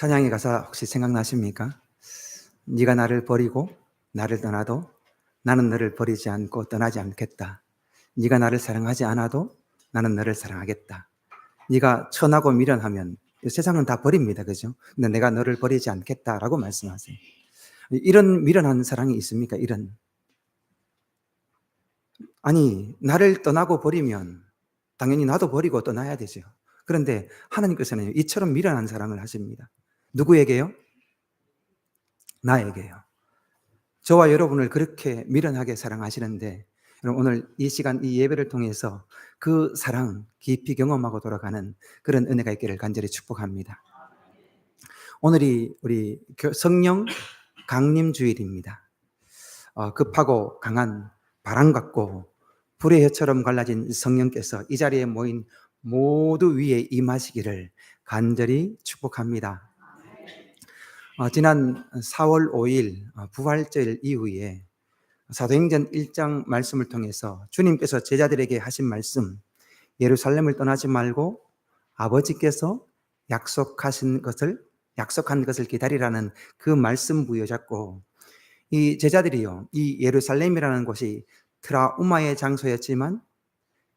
찬양의 가사 혹시 생각나십니까? 네가 나를 버리고 나를 떠나도 나는 너를 버리지 않고 떠나지 않겠다. 네가 나를 사랑하지 않아도 나는 너를 사랑하겠다. 네가 천하고 미련하면 세상은 다 버립니다. 그죠? 근데 내가 너를 버리지 않겠다라고 말씀하세요. 이런 미련한 사랑이 있습니까? 아니, 나를 떠나고 버리면 당연히 나도 버리고 떠나야 되죠. 그런데 하나님께서는 이처럼 미련한 사랑을 하십니다. 누구에게요? 나에게요. 저와 여러분을 그렇게 미련하게 사랑하시는데, 여러분 오늘 이 시간, 이 예배를 통해서 그 사랑 깊이 경험하고 돌아가는 그런 은혜가 있기를 간절히 축복합니다. 오늘이 우리 성령 강림 주일입니다. 급하고 강한 바람 같고 불의 혀처럼 갈라진 성령께서 이 자리에 모인 모두 위에 임하시기를 간절히 축복합니다. 지난 4월 5일 부활절 이후에 사도행전 1장 말씀을 통해서 주님께서 제자들에게 하신 말씀, 예루살렘을 떠나지 말고 아버지께서 약속한 것을 기다리라는 그 말씀 부여잡고, 이 제자들이요, 이 예루살렘이라는 곳이 트라우마의 장소였지만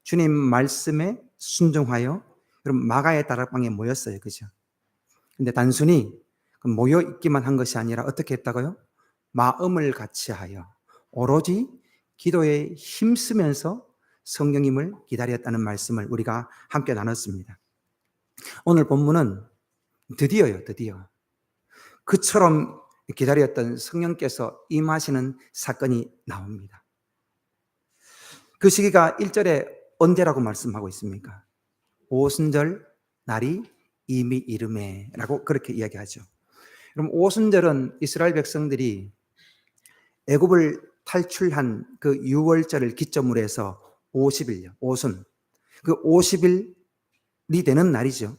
주님 말씀에 순종하여 그럼 마가의 다락방에 모였어요. 그죠? 근데 단순히 모여 있기만 한 것이 아니라 어떻게 했다고요? 마음을 같이하여 오로지 기도에 힘쓰면서 성령님을 기다렸다는 말씀을 우리가 함께 나눴습니다. 오늘 본문은 드디어 그처럼 기다렸던 성령께서 임하시는 사건이 나옵니다. 그 시기가 1절에 언제라고 말씀하고 있습니까? 오순절 날이 이미 이르매 라고 그렇게 이야기하죠. 그럼 오순절은 이스라엘 백성들이 애굽을 탈출한 그 유월절을 기점으로 해서 50일요. 오순. 그 50일이 되는 날이죠.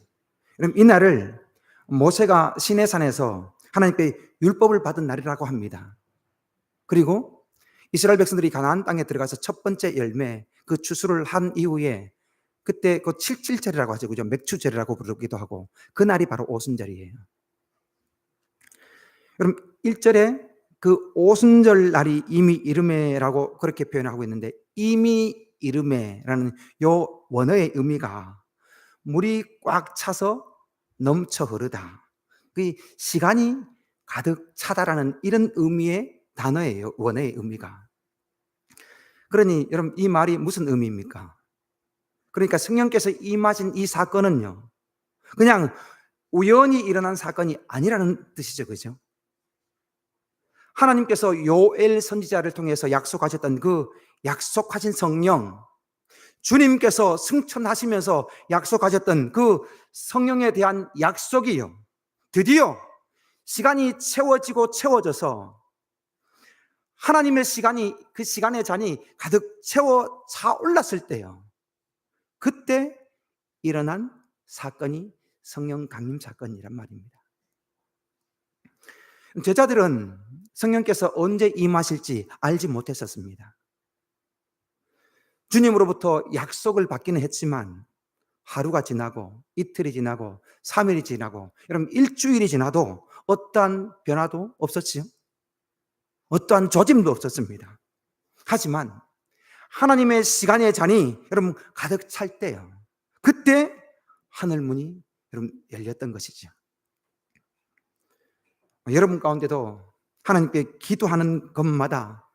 그럼 이 날을 모세가 시내산에서 하나님께 율법을 받은 날이라고 합니다. 그리고 이스라엘 백성들이 가나안 땅에 들어가서 첫 번째 열매 그 추수를 한 이후에 그때 그 칠칠절이라고 하죠. 그죠? 맥추절이라고 부르기도 하고 그 날이 바로 오순절이에요. 그럼 1절에 그 오순절 날이 이미 이르매라고 그렇게 표현하고 있는데, 이미 이르매라는 요 원어의 의미가 물이 꽉 차서 넘쳐 흐르다, 그 시간이 가득 차다라는 이런 의미의 단어예요. 원어의 의미가. 그러니 여러분 이 말이 무슨 의미입니까? 그러니까 성령께서 임하신 이 사건은요, 그냥 우연히 일어난 사건이 아니라는 뜻이죠. 그죠? 하나님께서 요엘 선지자를 통해서 약속하셨던 그 약속하신 성령, 주님께서 승천하시면서 약속하셨던 그 성령에 대한 약속이요, 드디어 시간이 채워지고 채워져서 하나님의 시간이, 그 시간의 잔이 가득 채워 차올랐을 때요, 그때 일어난 사건이 성령 강림 사건이란 말입니다. 제자들은 성령께서 언제 임하실지 알지 못했었습니다. 주님으로부터 약속을 받기는 했지만 하루가 지나고 이틀이 지나고 3일이 지나고 여러분 일주일이 지나도 어떠한 변화도 없었지요. 어떠한 조짐도 없었습니다. 하지만 하나님의 시간의 잔이 여러분 가득 찰 때요, 그때 하늘문이 여러분 열렸던 것이죠. 여러분 가운데도 하나님께 기도하는 것마다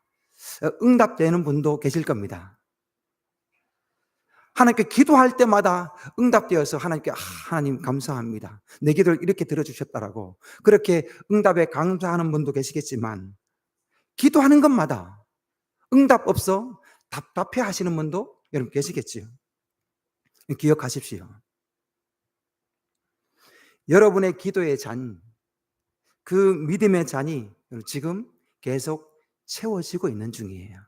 응답되는 분도 계실 겁니다. 하나님께 기도할 때마다 응답되어서 하나님께 하나님 감사합니다, 내 기도를 이렇게 들어주셨다라고 그렇게 응답에 감사하는 분도 계시겠지만, 기도하는 것마다 응답 없어 답답해 하시는 분도 여러분 계시겠지요. 기억하십시오. 여러분의 기도의 잔, 그 믿음의 잔이 지금 계속 채워지고 있는 중이에요.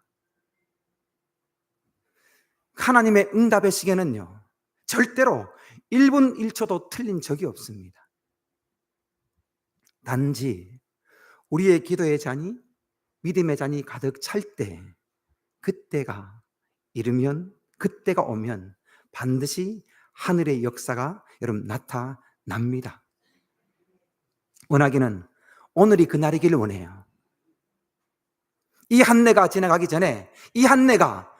하나님의 응답의 시계는요, 절대로 1분 1초도 틀린 적이 없습니다. 단지 우리의 기도의 잔이, 믿음의 잔이 가득 찰 때, 그때가 이르면, 그때가 오면 반드시 하늘의 역사가 여러분 나타납니다. 원하기는 오늘이 그날이기를 원해요. 이 한 해가 지나가기 전에 이 한 해가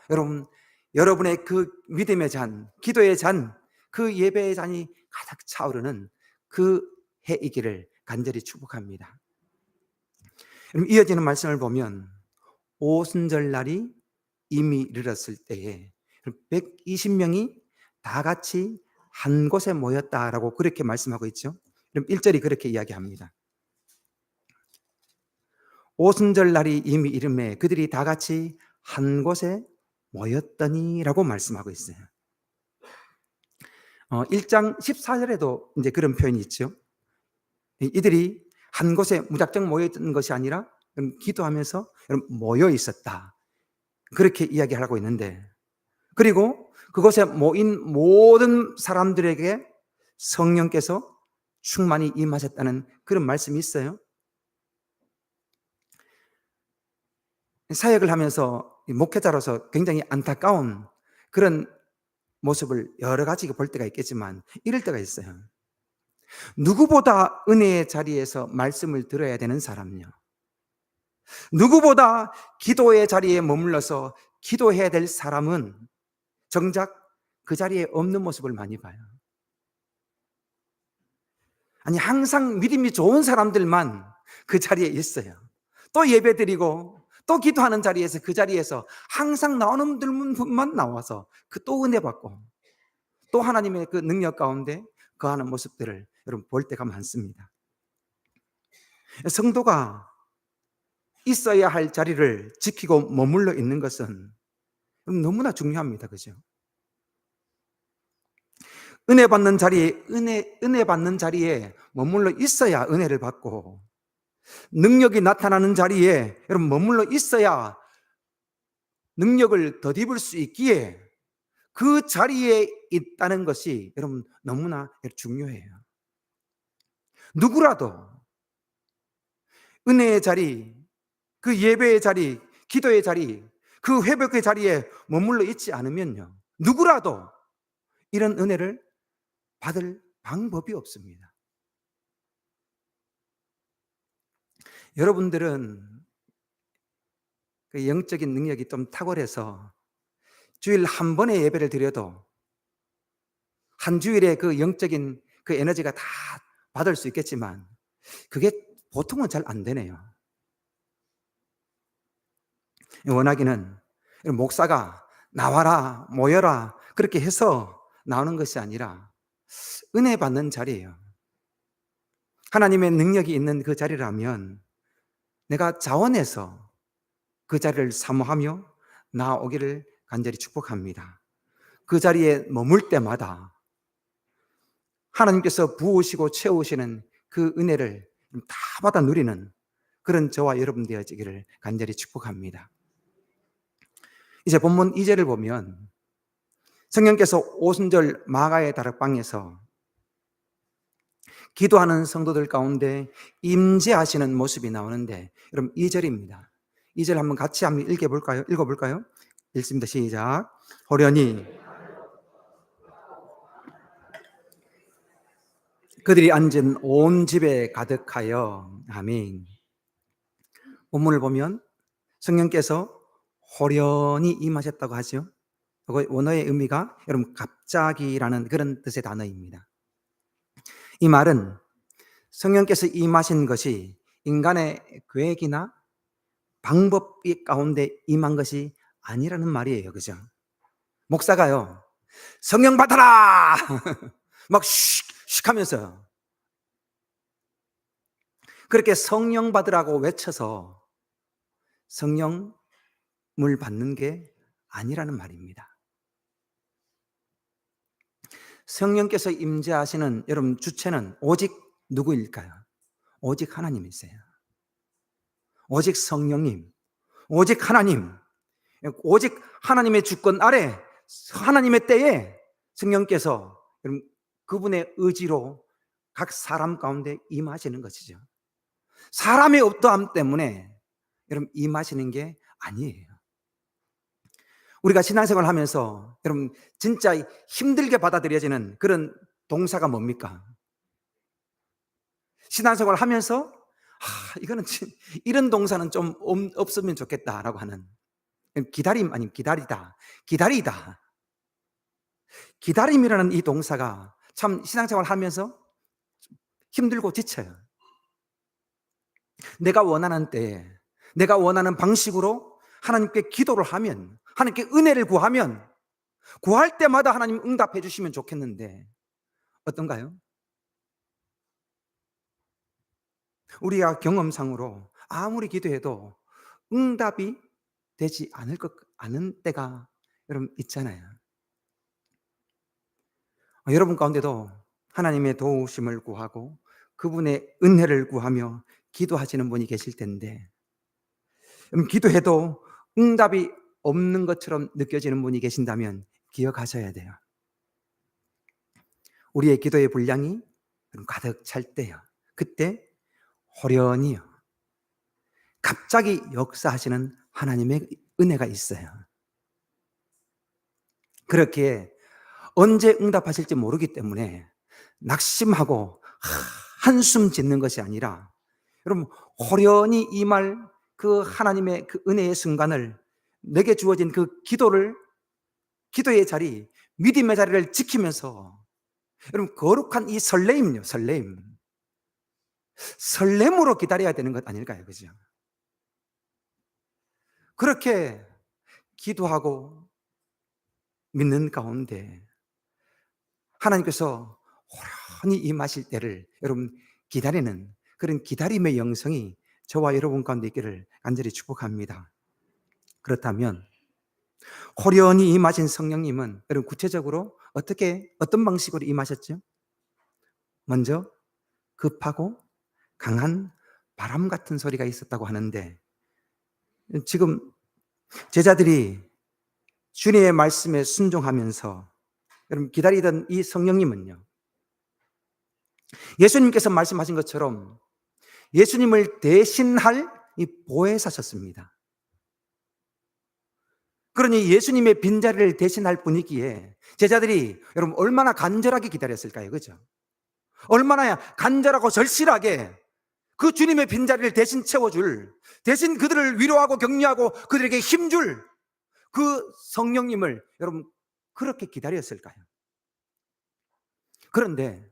여러분의 그 믿음의 잔, 기도의 잔, 그 예배의 잔이 가득 차오르는 그 해이기를 간절히 축복합니다. 이어지는 말씀을 보면 오순절 날이 이미 이르렀을 때에 120명이 다 같이 한 곳에 모였다라고 그렇게 말씀하고 있죠. 그럼 1절이 그렇게 이야기합니다. 오순절 날이 이미 이름에 그들이 다 같이 한 곳에 모였더니라고 말씀하고 있어요. 1장 14절에도 이제 그런 표현이 있죠. 이들이 한 곳에 무작정 모였던 것이 아니라 기도하면서 모여 있었다. 그렇게 이야기하고 있는데, 그리고 그곳에 모인 모든 사람들에게 성령께서 충만히 임하셨다는 그런 말씀이 있어요. 사역을 하면서 목회자로서 굉장히 안타까운 그런 모습을 여러 가지 볼 때가 있겠지만 이럴 때가 있어요. 누구보다 은혜의 자리에서 말씀을 들어야 되는 사람요, 누구보다 기도의 자리에 머물러서 기도해야 될 사람은 정작 그 자리에 없는 모습을 많이 봐요. 아니, 항상 믿음이 좋은 사람들만 그 자리에 있어요. 또 예배드리고 또 기도하는 자리에서 그 자리에서 항상 나오는 분만 나와서 그 또 은혜 받고 또 하나님의 그 능력 가운데 거하는 모습들을 여러분 볼 때가 많습니다. 성도가 있어야 할 자리를 지키고 머물러 있는 것은 너무나 중요합니다. 그죠? 은혜 받는 자리에, 은혜 받는 자리에 머물러 있어야 은혜를 받고, 능력이 나타나는 자리에 여러분 머물러 있어야 능력을 덧입을 수 있기에 그 자리에 있다는 것이 여러분 너무나 중요해요. 누구라도 은혜의 자리, 그 예배의 자리, 기도의 자리, 그 회복의 자리에 머물러 있지 않으면요, 누구라도 이런 은혜를 받을 방법이 없습니다. 여러분들은 그 영적인 능력이 좀 탁월해서 주일 한 번의 예배를 드려도 한 주일에 그 영적인 그 에너지가 다 받을 수 있겠지만 그게 보통은 잘 안 되네요. 원하기는 목사가 나와라, 모여라 그렇게 해서 나오는 것이 아니라 은혜 받는 자리예요. 하나님의 능력이 있는 그 자리라면 내가 자원해서 그 자리를 사모하며 나오기를 간절히 축복합니다. 그 자리에 머물 때마다 하나님께서 부으시고 채우시는 그 은혜를 다 받아 누리는 그런 저와 여러분 되어지기를 간절히 축복합니다. 이제 본문 2절을 보면 성령께서 오순절 마가의 다락방에서 기도하는 성도들 가운데 임재하시는 모습이 나오는데, 여러분 2절입니다. 2절 한번 같이 한번 읽어볼까요? 읽습니다. 시작. 호련히 그들이 앉은 온 집에 가득하여. 아멘. 본문을 보면 성령께서 호련히 임하셨다고 하죠. 원어의 의미가 여러분 갑자기라는 그런 뜻의 단어입니다. 이 말은 성령께서 임하신 것이 인간의 계획이나 방법 가운데 임한 것이 아니라는 말이에요. 그죠? 목사가요, 성령 받아라! 막 슉슉 하면서 그렇게 성령 받으라고 외쳐서 성령을 받는 게 아니라는 말입니다. 성령께서 임재하시는 여러분 주체는 오직 누구일까요? 오직 하나님이세요. 오직 성령님, 오직 하나님, 오직 하나님의 주권 아래 하나님의 때에 성령께서 여러분 그분의 의지로 각 사람 가운데 임하시는 것이죠. 사람의 어떠함 때문에 여러분 임하시는 게 아니에요. 우리가 신앙생활을 하면서 여러분 진짜 힘들게 받아들여지는 그런 동사가 뭡니까? 신앙생활을 하면서 이거는 이런 동사는 좀 없으면 좋겠다라고 하는, 기다림 아니면 기다리다. 기다림이라는 이 동사가 참 신앙생활을 하면서 힘들고 지쳐요. 내가 원하는 때에, 내가 원하는 방식으로 하나님께 기도를 하면, 하나님께 은혜를 구하면, 구할 때마다 하나님 응답해 주시면 좋겠는데 어떤가요? 우리가 경험상으로 아무리 기도해도 응답이 되지 않은 때가 여러분 있잖아요. 여러분 가운데도 하나님의 도우심을 구하고 그분의 은혜를 구하며 기도하시는 분이 계실 텐데, 기도해도 응답이 없는 것처럼 느껴지는 분이 계신다면 기억하셔야 돼요. 우리의 기도의 분량이 가득 찰 때요, 그때 호련히요, 갑자기 역사하시는 하나님의 은혜가 있어요. 그렇게 언제 응답하실지 모르기 때문에 낙심하고 한숨 짓는 것이 아니라, 여러분 호련히 임할 그 하나님의 그 은혜의 순간을, 내게 주어진 그 기도의 자리, 믿음의 자리를 지키면서, 여러분 거룩한 이 설렘으로 기다려야 되는 것 아닐까요? 그죠? 그렇게 기도하고 믿는 가운데 하나님께서 호련히 임하실 때를 여러분 기다리는 그런 기다림의 영성이 저와 여러분 가운데 있기를 간절히 축복합니다. 그렇다면 호련히 임하신 성령님은 여러분 구체적으로 어떤 방식으로 임하셨죠? 먼저 급하고 강한 바람 같은 소리가 있었다고 하는데, 지금 제자들이 주님의 말씀에 순종하면서 여러분 기다리던 이 성령님은요, 예수님께서 말씀하신 것처럼 예수님을 대신할 이 보혜사셨습니다. 그러니 예수님의 빈자리를 대신할 분이기에 제자들이 여러분 얼마나 간절하게 기다렸을까요? 그죠? 얼마나 간절하고 절실하게 그 주님의 빈자리를 대신 채워줄, 대신 그들을 위로하고 격려하고 그들에게 힘줄 그 성령님을 여러분 그렇게 기다렸을까요? 그런데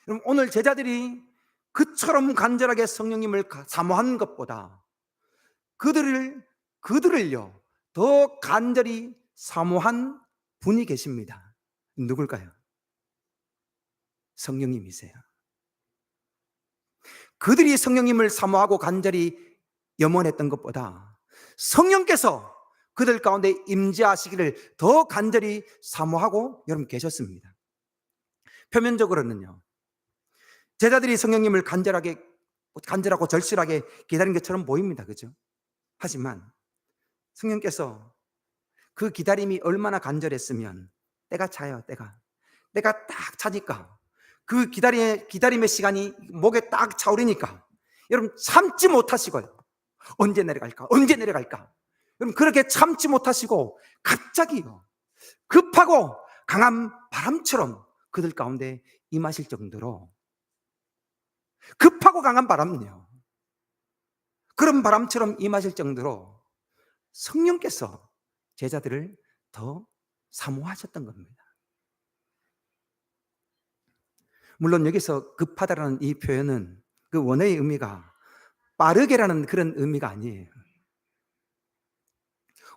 여러분 오늘 제자들이 그처럼 간절하게 성령님을 사모한 것보다 그들을요 더 간절히 사모한 분이 계십니다. 누굴까요? 성령님이세요. 그들이 성령님을 사모하고 간절히 염원했던 것보다 성령께서 그들 가운데 임재하시기를 더 간절히 사모하고 여러분 계셨습니다. 표면적으로는요, 제자들이 성령님을 간절하고 절실하게 기다린 것처럼 보입니다. 그죠? 하지만 성령께서 그 기다림이 얼마나 간절했으면 때가 차요. 때가 딱 차니까, 그 기다림의 시간이 목에 딱 차오르니까 여러분 참지 못하시고요, 언제 내려갈까 여러분 그렇게 참지 못하시고 갑자기요 급하고 강한 바람처럼 그들 가운데 임하실 정도로, 급하고 강한 바람요, 그런 바람처럼 임하실 정도로 성령께서 제자들을 더 사모하셨던 겁니다. 물론 여기서 급하다라는 이 표현은 그 원어의 의미가 빠르게라는 그런 의미가 아니에요.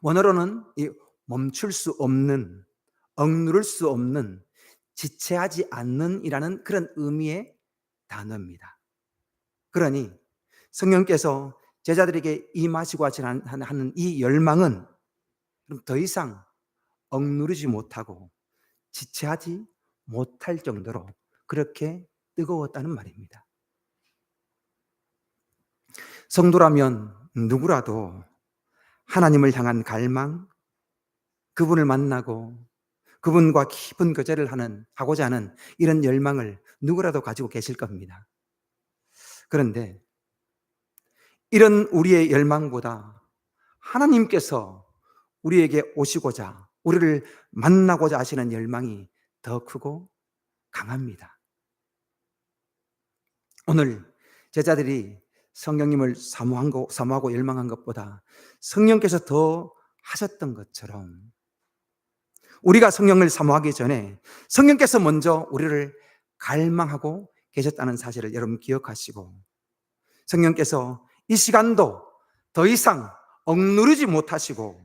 원어로는 이 멈출 수 없는, 억누를 수 없는, 지체하지 않는 이라는 그런 의미의 단어입니다. 그러니 성령께서 제자들에게 임하시고 하는 이 열망은 더 이상 억누르지 못하고 지체하지 못할 정도로 그렇게 뜨거웠다는 말입니다. 성도라면 누구라도 하나님을 향한 갈망, 그분을 만나고 그분과 깊은 교제를 하고자 하는 이런 열망을 누구라도 가지고 계실 겁니다. 그런데 이런 우리의 열망보다 하나님께서 우리에게 오시고자, 우리를 만나고자 하시는 열망이 더 크고 강합니다. 오늘 제자들이 성령님을 사모하고 열망한 것보다 성령께서 더 하셨던 것처럼 우리가 성령을 사모하기 전에 성령께서 먼저 우리를 갈망하고 계셨다는 사실을 여러분 기억하시고, 성령께서 이 시간도 더 이상 억누르지 못하시고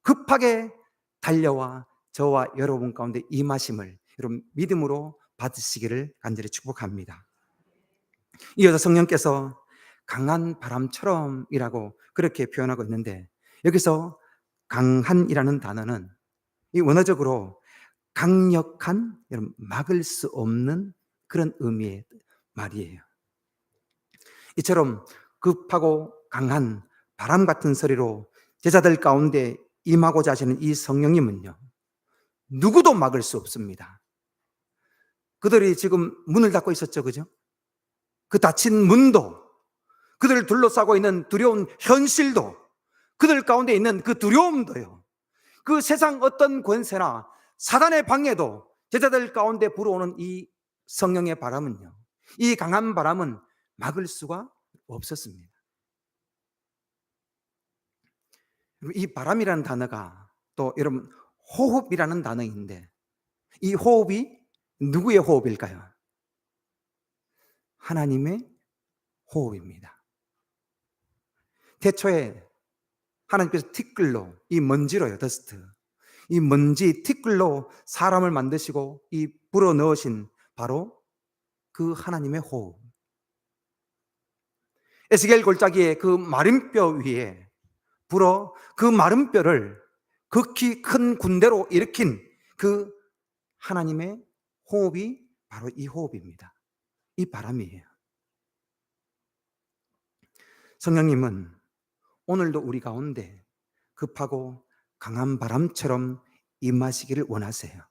급하게 달려와 저와 여러분 가운데 임하심을 여러분 믿음으로 받으시기를 간절히 축복합니다. 이어서 성령께서 강한 바람처럼이라고 그렇게 표현하고 있는데, 여기서 강한이라는 단어는 이 원어적으로 강력한, 여러분 막을 수 없는 그런 의미의 말이에요. 이처럼 급하고 강한 바람 같은 소리로 제자들 가운데 임하고자 하시는 이 성령님은요, 누구도 막을 수 없습니다. 그들이 지금 문을 닫고 있었죠, 그죠? 그 닫힌 문도, 그들을 둘러싸고 있는 두려운 현실도, 그들 가운데 있는 그 두려움도요, 그 세상 어떤 권세나 사단의 방해도 제자들 가운데 불어오는 이 성령의 바람은요, 이 강한 바람은 막을 수가 없었습니다. 이 바람이라는 단어가 또 여러분 호흡이라는 단어인데, 이 호흡이 누구의 호흡일까요? 하나님의 호흡입니다. 태초에 하나님께서 티끌로, 이 먼지로요, 더스트, 이 먼지 티끌로 사람을 만드시고 이 불어 넣으신 바로 그 하나님의 호흡. 에스겔 골짜기의 그 마른 뼈 위에 불어 그 마른 뼈를 극히 큰 군대로 일으킨 그 하나님의 호흡이 바로 이 호흡입니다. 이 바람이에요. 성령님은 오늘도 우리 가운데 급하고 강한 바람처럼 임하시기를 원하세요.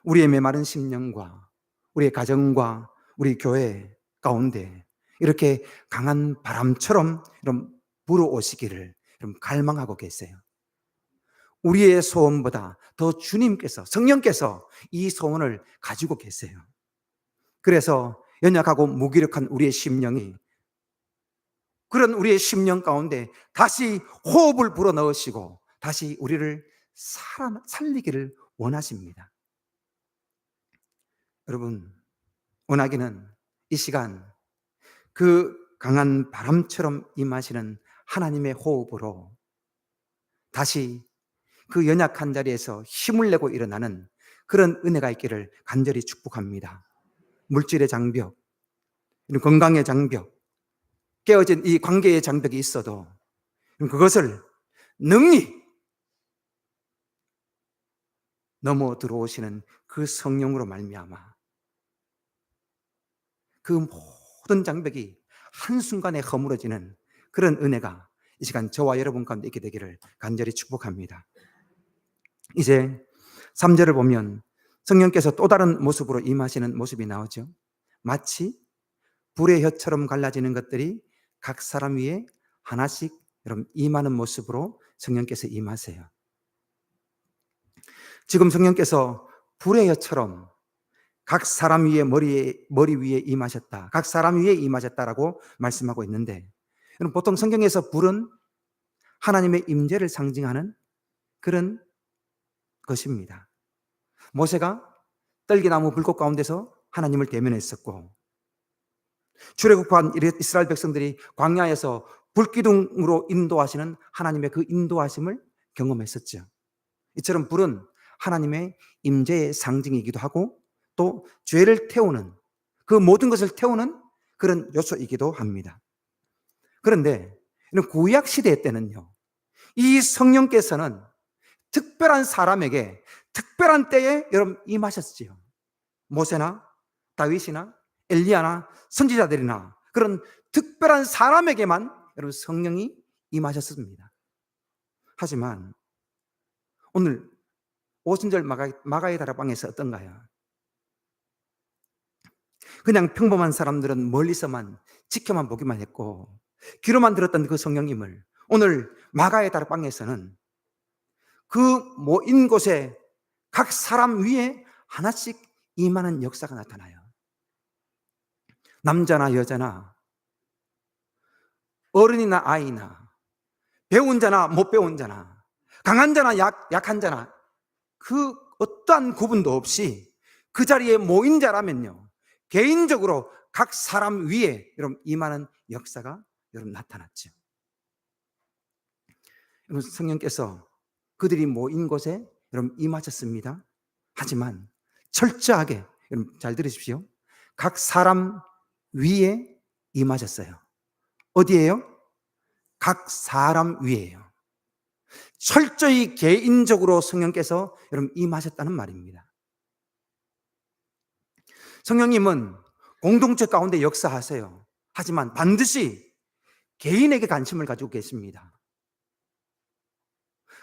우리의 메마른 심령과 우리의 가정과 우리 교회 가운데 이렇게 강한 바람처럼 여러분 불어오시기를 여러분 갈망하고 계세요. 우리의 소원보다 더 주님께서, 성령께서 이 소원을 가지고 계세요. 그래서 연약하고 무기력한 우리의 심령이, 그런 우리의 심령 가운데 다시 호흡을 불어넣으시고 다시 우리를 살리기를 원하십니다. 여러분, 원하기는 이 시간 그 강한 바람처럼 임하시는 하나님의 호흡으로 다시 그 연약한 자리에서 힘을 내고 일어나는 그런 은혜가 있기를 간절히 축복합니다. 물질의 장벽, 건강의 장벽, 깨어진 이 관계의 장벽이 있어도 그것을 능히 넘어 들어오시는 그 성령으로 말미암아 그 모든 장벽이 한순간에 허물어지는 그런 은혜가 이 시간 저와 여러분 가운데 있게 되기를 간절히 축복합니다. 이제 3절을 보면 성령께서 또 다른 모습으로 임하시는 모습이 나오죠. 마치 불의 혀처럼 갈라지는 것들이 각 사람 위에 하나씩 여러분 임하는 모습으로 성령께서 임하세요. 지금 성령께서 불의 혀처럼 각 사람 위에 머리 위에 임하셨다, 각 사람 위에 임하셨다라고 말씀하고 있는데, 보통 성경에서 불은 하나님의 임재를 상징하는 그런 것입니다. 모세가 떨기나무 불꽃 가운데서 하나님을 대면했었고, 출애굽한 이스라엘 백성들이 광야에서 불기둥으로 인도하시는 하나님의 그 인도하심을 경험했었죠. 이처럼 불은 하나님의 임재의 상징이기도 하고 또 죄를 태우는, 그 모든 것을 태우는 그런 요소이기도 합니다. 그런데 구약 시대 때는요, 이 성령께서는 특별한 사람에게 특별한 때에 여러분 임하셨지요. 모세나 다윗이나 엘리야나 선지자들이나 그런 특별한 사람에게만 여러분 성령이 임하셨습니다. 하지만 오늘 오순절 마가의 다락방에서 어떤가요? 그냥 평범한 사람들은 멀리서만 지켜만 보기만 했고 귀로만 들었던 그 성령님을 오늘 마가의 다락방에서는 그 모인 곳에 각 사람 위에 하나씩 임하는 역사가 나타나요. 남자나 여자나 어른이나 아이나 배운 자나 못 배운 자나 강한 자나 약한 자나 그 어떠한 구분도 없이 그 자리에 모인 자라면요, 개인적으로 각 사람 위에 여러분 임하는 역사가 여러분 나타났죠. 여러분, 성령께서 그들이 모인 곳에 여러분 임하셨습니다. 하지만 철저하게 여러분 잘 들으십시오. 각 사람 위에 임하셨어요. 어디에요? 각 사람 위에요. 철저히 개인적으로 성령께서 여러분 임하셨다는 말입니다. 성령님은 공동체 가운데 역사하세요. 하지만 반드시 개인에게 관심을 가지고 계십니다.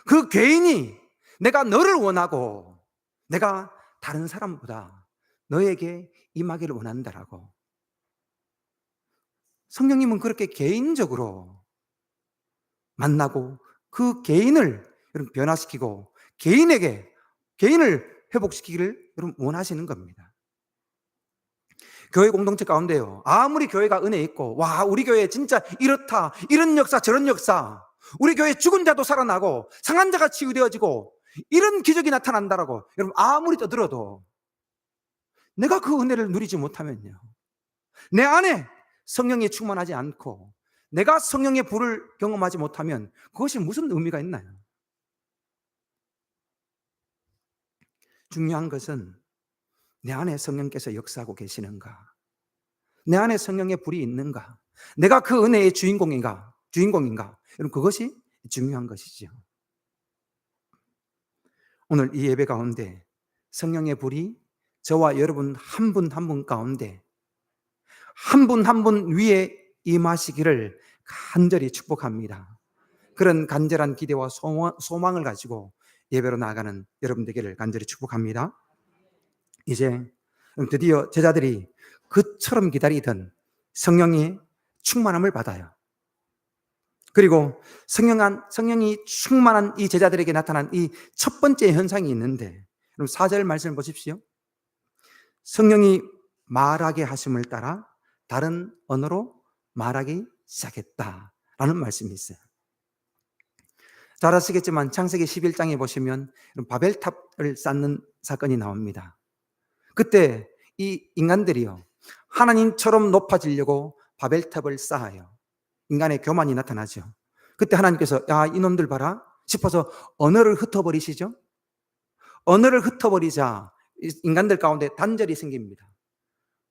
그 개인이 내가 너를 원하고 내가 다른 사람보다 너에게 임하기를 원한다라고. 성령님은 그렇게 개인적으로 만나고 그 개인을 여러분 변화시키고 개인을 회복시키기를 여러분 원하시는 겁니다. 교회 공동체 가운데요, 아무리 교회가 은혜 있고 와 우리 교회 진짜 이렇다 이런 역사 저런 역사, 우리 교회 죽은 자도 살아나고 상한 자가 치유되어지고 이런 기적이 나타난다라고 여러분 아무리 떠들어도 내가 그 은혜를 누리지 못하면요, 내 안에 성령이 충만하지 않고 내가 성령의 불을 경험하지 못하면 그것이 무슨 의미가 있나요? 중요한 것은 내 안에 성령께서 역사하고 계시는가, 내 안에 성령의 불이 있는가, 내가 그 은혜의 주인공인가? 여러분 그것이 중요한 것이죠. 오늘 이 예배 가운데 성령의 불이 저와 여러분 한 분 한 분 가운데 한 분 한 분 위에 임하시기를 간절히 축복합니다. 그런 간절한 기대와 소망을 가지고 예배로 나아가는 여러분 되기를 간절히 축복합니다. 이제 드디어 제자들이 그처럼 기다리던 성령의 충만함을 받아요. 그리고 성령이 충만한 이 제자들에게 나타난 이 첫 번째 현상이 있는데, 그럼 4절 말씀을 보십시오. 성령이 말하게 하심을 따라 다른 언어로 말하기 시작했다라는 말씀이 있어요. 잘 아시겠지만 창세기 11장에 보시면 바벨탑을 쌓는 사건이 나옵니다. 그때 이 인간들이요, 하나님처럼 높아지려고 바벨탑을 쌓아요. 인간의 교만이 나타나죠. 그때 하나님께서 야 이놈들 봐라 싶어서 언어를 흩어버리시죠. 언어를 흩어버리자 인간들 가운데 단절이 생깁니다.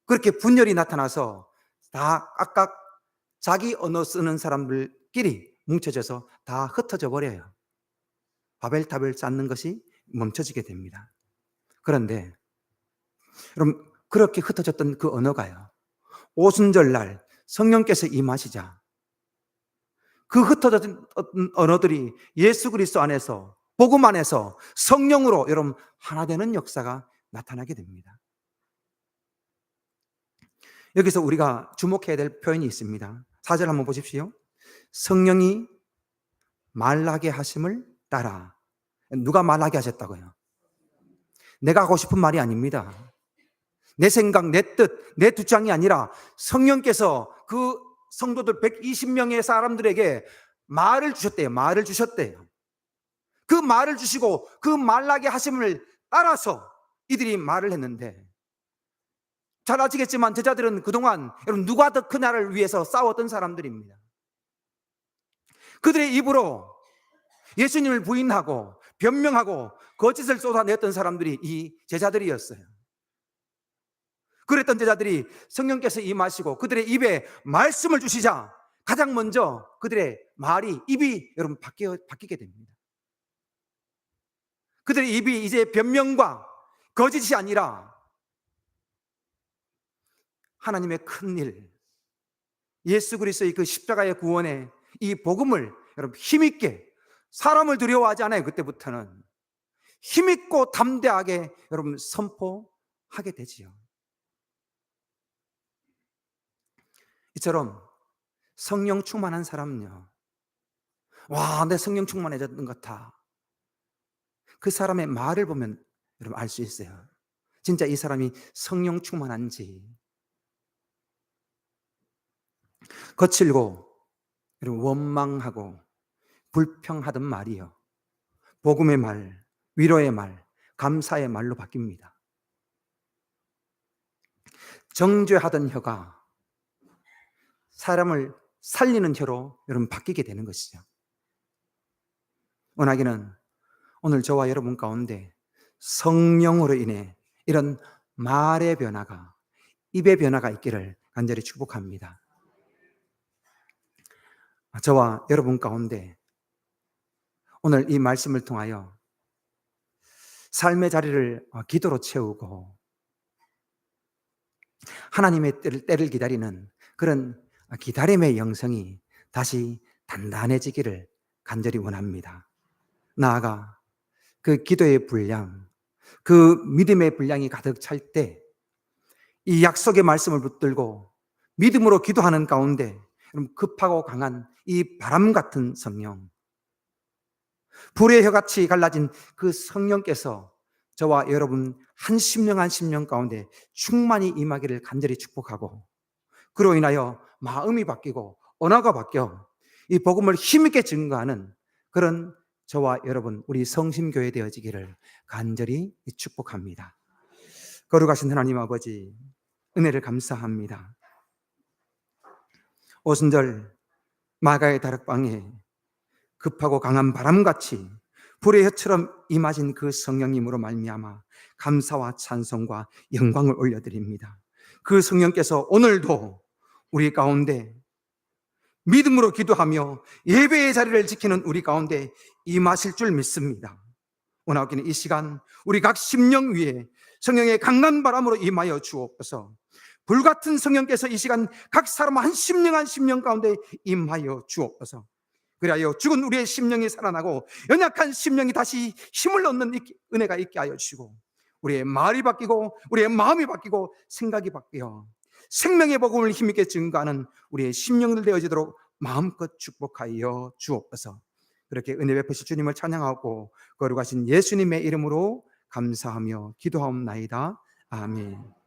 그렇게 분열이 나타나서 다 각각 자기 언어 쓰는 사람들끼리 뭉쳐져서 다 흩어져 버려요. 바벨탑을 쌓는 것이 멈춰지게 됩니다. 그런데 여러분 그렇게 흩어졌던 그 언어가요, 오순절날 성령께서 임하시자 그 흩어졌던 언어들이 예수 그리스도 안에서 복음 안에서 성령으로 여러분 하나 되는 역사가 나타나게 됩니다. 여기서 우리가 주목해야 될 표현이 있습니다. 4절 한번 보십시오. 성령이 말하게 하심을 따라. 누가 말하게 하셨다고요? 내가 하고 싶은 말이 아닙니다. 내 생각, 내 뜻, 내 주장이 아니라 성령께서 그 성도들 120명의 사람들에게 말을 주셨대요. 말을 주셨대요. 그 말을 주시고 그 말하게 하심을 따라서 이들이 말을 했는데, 잘 아시겠지만 제자들은 그동안 여러분 누가 더 크냐를 위해서 싸웠던 사람들입니다. 그들의 입으로 예수님을 부인하고 변명하고 거짓을 쏟아냈던 사람들이 이 제자들이었어요. 그랬던 제자들이 성령께서 임하시고 그들의 입에 말씀을 주시자 가장 먼저 그들의 입이 여러분 바뀌게 됩니다. 그들의 입이 이제 변명과 거짓이 아니라 하나님의 큰 일, 예수 그리스도의 그 십자가의 구원의 이 복음을 여러분 힘있게, 사람을 두려워하지 않아요. 그때부터는 힘있고 담대하게 여러분 선포하게 되지요. 이처럼 성령 충만한 사람은요, 와, 내 성령 충만해졌던 것 같아. 그 사람의 말을 보면 여러분 알 수 있어요. 진짜 이 사람이 성령 충만한지. 거칠고 그리고 원망하고 불평하던 말이요, 복음의 말, 위로의 말, 감사의 말로 바뀝니다. 정죄하던 혀가 사람을 살리는 혀로 여러분 바뀌게 되는 것이죠. 원하기는 오늘 저와 여러분 가운데 성령으로 인해 이런 말의 변화가, 입의 변화가 있기를 간절히 축복합니다. 저와 여러분 가운데 오늘 이 말씀을 통하여 삶의 자리를 기도로 채우고 하나님의 때를 기다리는 그런 기다림의 영성이 다시 단단해지기를 간절히 원합니다. 나아가 그 기도의 분량, 그 믿음의 분량이 가득 찰 때 이 약속의 말씀을 붙들고 믿음으로 기도하는 가운데 급하고 강한 이 바람 같은 성령, 불의 혀같이 갈라진 그 성령께서 저와 여러분 한 심령 한 심령 가운데 충만히 임하기를 간절히 축복하고, 그로 인하여 마음이 바뀌고 언어가 바뀌어 이 복음을 힘있게 증거하는 그런 저와 여러분 우리 성심교회 되어지기를 간절히 축복합니다. 거룩하신 하나님 아버지, 은혜를 감사합니다. 오순절 마가의 다락방에 급하고 강한 바람같이 불의 혀처럼 임하신 그 성령님으로 말미암아 감사와 찬송과 영광을 올려드립니다. 그 성령께서 오늘도 우리 가운데 믿음으로 기도하며 예배의 자리를 지키는 우리 가운데 임하실 줄 믿습니다. 원하기는 이 시간 우리 각 심령 위에 성령의 강한 바람으로 임하여 주옵소서. 불같은 성령께서 이 시간 각 사람 한 심령 한 심령 가운데 임하여 주옵소서. 그리하여 죽은 우리의 심령이 살아나고 연약한 심령이 다시 힘을 얻는 은혜가 있게 하여 주시고, 우리의 말이 바뀌고 우리의 마음이 바뀌고 생각이 바뀌어 생명의 복음을 힘있게 증거하는 우리의 심령들 되어지도록 마음껏 축복하여 주옵소서. 그렇게 은혜 베푸실 주님을 찬양하고 거룩하신 예수님의 이름으로 감사하며 기도하옵나이다. 아멘.